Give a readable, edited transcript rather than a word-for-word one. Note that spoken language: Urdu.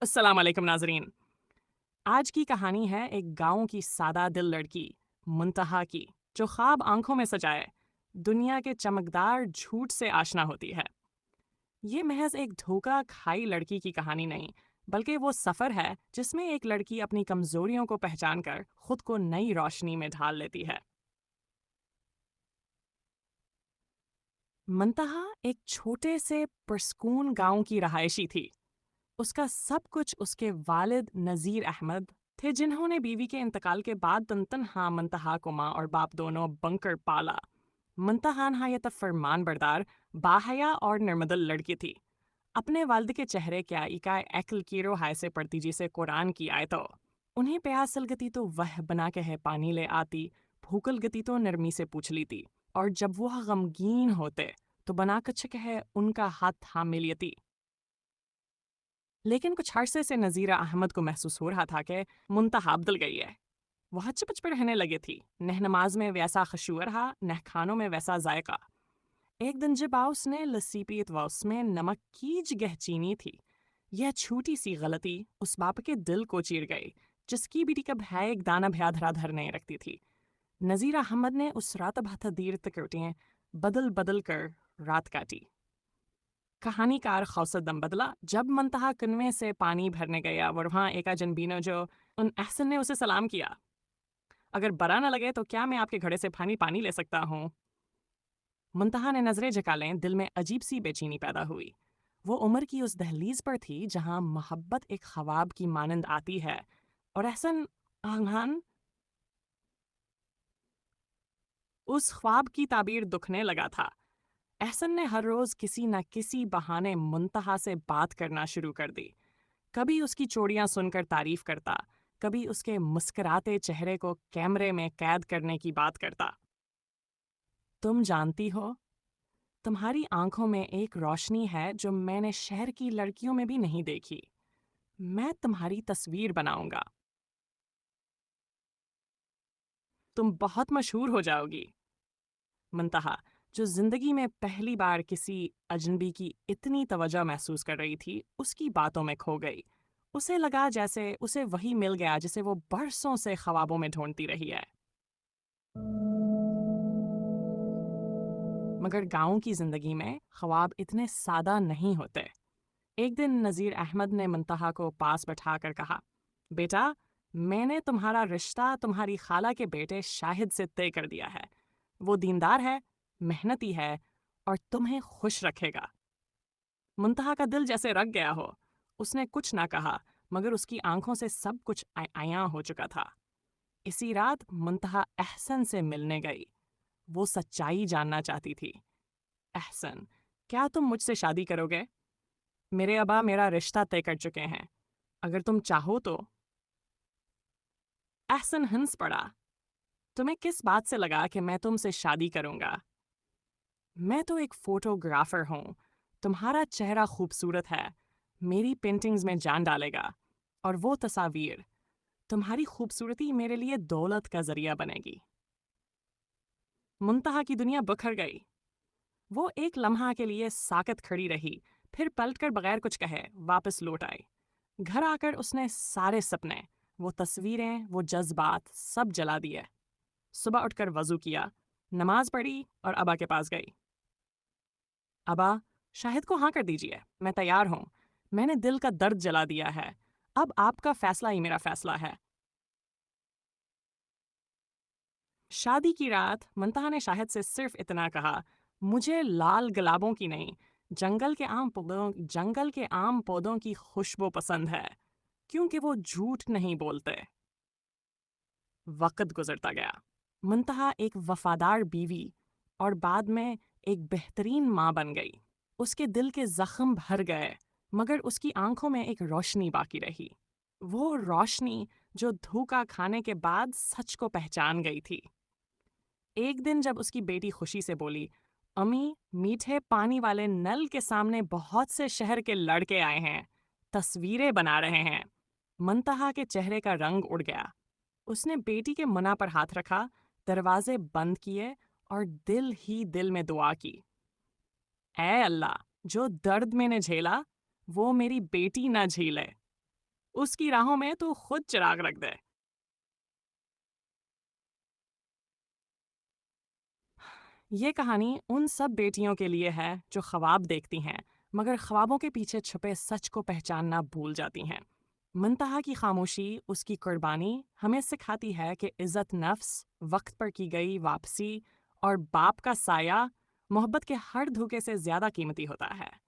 السلام علیکم ناظرین۔ آج کی کہانی ہے ایک گاؤں کی سادہ دل لڑکی منتہا کی، جو خواب آنکھوں میں سجائے دنیا کے چمکدار جھوٹ سے آشنا ہوتی ہے۔ یہ محض ایک دھوکہ کھائی لڑکی کی کہانی نہیں، بلکہ وہ سفر ہے جس میں ایک لڑکی اپنی کمزوریوں کو پہچان کر خود کو نئی روشنی میں ڈھال لیتی ہے۔ منتہا ایک چھوٹے سے پرسکون گاؤں کی رہائشی تھی۔ اس کا سب کچھ اس کے والد نذیر احمد تھے، جنہوں نے بیوی کے انتقال کے بعد تنہا منتہا کو ماں اور باپ دونوں بنکر پالا۔ منتہا نہایت فرمان بردار، باحیا اور نرمدل لڑکی تھی۔ اپنے والد کے چہرے کیا اکائے ایکل کی روحائے سے پڑتی جسے قرآن کی آئے تو انہیں پیاس لگتی تو وہ بنا کہ ہے پانی لے آتی، بھوکل گتی تو نرمی سے پوچھ لیتی، اور جب وہ غمگین ہوتے تو بنا کچھ کہ ہے ان کا ہاتھ تھام لیتی۔ لیکن کچھ عرصے سے نذیرہ احمد کو محسوس ہو رہا تھا کہ منتہا بدل گئی ہے۔ وہ ہچ پچ پہ رہنے لگی تھی، نہ نماز میں ویسا خشوع رہا، نہ کھانوں میں ویسا ذائقہ۔ ایک دن جب آؤس نے لسی پیت و اس میں نمک کی جگہ چینی تھی، یہ چھوٹی سی غلطی اس باپ کے دل کو چیر گئی، جس کی بیٹی کا بھائی ایک دانہ بھیا دھرا دھر نہیں رکھتی تھی۔ نذیرہ احمد نے اس رات بھت دیر تکرٹیں بدل بدل کر رات کاٹی۔ کہانی کار خوصت دم بدلا جب منتہا کنویں سے پانی بھرنے گیا، وہاں ایکا جنبینو جو ان احسن نے اسے سلام کیا۔ اگر برا نہ لگے تو کیا میں آپ کے گھڑے سے پانی لے سکتا ہوں؟ منتہا نے نظریں جھکا لیں، دل میں عجیب سی بے چینی پیدا ہوئی۔ وہ عمر کی اس دہلیز پر تھی جہاں محبت ایک خواب کی مانند آتی ہے، اور احسن آنگھان اس خواب کی تعبیر دکھنے لگا تھا۔ احسن نے ہر روز کسی نہ کسی بہانے منتہا سے بات کرنا شروع کر دی۔ کبھی اس کی چوڑیاں سن کر تعریف کرتا، کبھی اس کے مسکراتے چہرے کو کیمرے میں قید کرنے کی بات کرتا۔ تم جانتی ہو، تمہاری آنکھوں میں ایک روشنی ہے جو میں نے شہر کی لڑکیوں میں بھی نہیں دیکھی۔ میں تمہاری تصویر بناؤں گا، تم بہت مشہور ہو جاؤ گی۔ منتہا، جو زندگی میں پہلی بار کسی اجنبی کی اتنی توجہ محسوس کر رہی تھی، اس کی باتوں میں کھو گئی۔ اسے لگا جیسے اسے وہی مل گیا جسے وہ برسوں سے خوابوں میں ڈھونڈتی رہی ہے۔ مگر گاؤں کی زندگی میں خواب اتنے سادہ نہیں ہوتے۔ ایک دن نذیر احمد نے منتہا کو پاس بٹھا کر کہا، بیٹا، میں نے تمہارا رشتہ تمہاری خالہ کے بیٹے شاہد سے طے کر دیا ہے۔ وہ دیندار ہے، محنتی ہے، اور تمہیں خوش رکھے گا۔ منتہا کا دل جیسے رک گیا ہو۔ اس نے کچھ نہ کہا، مگر اس کی آنکھوں سے سب کچھ عیاں ہو چکا تھا۔ اسی رات منتہا احسن سے ملنے گئی۔ وہ سچائی جاننا چاہتی تھی۔ احسن، کیا تم مجھ سے شادی کرو گے؟ میرے ابا میرا رشتہ طے کر چکے ہیں، اگر تم چاہو تو۔ احسن ہنس پڑا۔ تمہیں کس بات سے لگا کہ میں تم سے شادی کروں گا؟ میں تو ایک فوٹوگرافر ہوں، تمہارا چہرہ خوبصورت ہے، میری پینٹنگز میں جان ڈالے گا، اور وہ تصاویر، تمہاری خوبصورتی میرے لیے دولت کا ذریعہ بنے گی۔ منتہا کی دنیا بکھر گئی۔ وہ ایک لمحہ کے لیے ساکت کھڑی رہی، پھر پلٹ کر بغیر کچھ کہے واپس لوٹ آئی۔ گھر آ کر اس نے سارے سپنے، وہ تصویریں، وہ جذبات سب جلا دیے۔ صبح اٹھ کر وضو کیا، نماز پڑھی اور ابا کے پاس گئی۔ ابا، شاہد کو ہاں کر دیجیے، میں تیار ہوں۔ میں نے دل کا درد جلا دیا ہے، اب آپ کا فیصلہ ہی میرا فیصلہ ہے۔ شادی کی رات منتہا نے شاہد سے صرف اتنا کہا، مجھے لال گلابوں کی نہیں، جنگل کے عام پودوں کی خوشبو پسند ہے، کیونکہ وہ جھوٹ نہیں بولتے۔ وقت گزرتا گیا۔ منتہا ایک وفادار بیوی اور بعد میں ایک بہترین ماں بن گئی۔ اس کے دل کے زخم بھر گئے، مگر اس کی آنکھوں میں ایک روشنی باقی رہی۔ وہ روشنی جو دھوکا کھانے کے بعد سچ کو پہچان گئی تھی۔ ایک دن جب اس کی بیٹی خوشی سے بولی، امی، میٹھے پانی والے نل کے سامنے بہت سے شہر کے لڑکے آئے ہیں، تصویریں بنا رہے ہیں، منتہا کے چہرے کا رنگ اڑ گیا۔ اس نے بیٹی کے منہ پر ہاتھ رکھا، دروازے بند کیے اور دل ہی دل میں دعا کی، اے اللہ، جو درد میں نے جھیلا وہ میری بیٹی نہ جھیلے۔ اس کی راہوں میں تو خود چراغ رکھ دے۔ یہ کہانی ان سب بیٹیوں کے لیے ہے جو خواب دیکھتی ہیں مگر خوابوں کے پیچھے چھپے سچ کو پہچاننا بھول جاتی ہیں۔ منتہا کی خاموشی، اس کی قربانی ہمیں سکھاتی ہے کہ عزت نفس، وقت پر کی گئی واپسی اور باپ کا سایہ محبت کے ہر دھوکے سے زیادہ قیمتی ہوتا ہے۔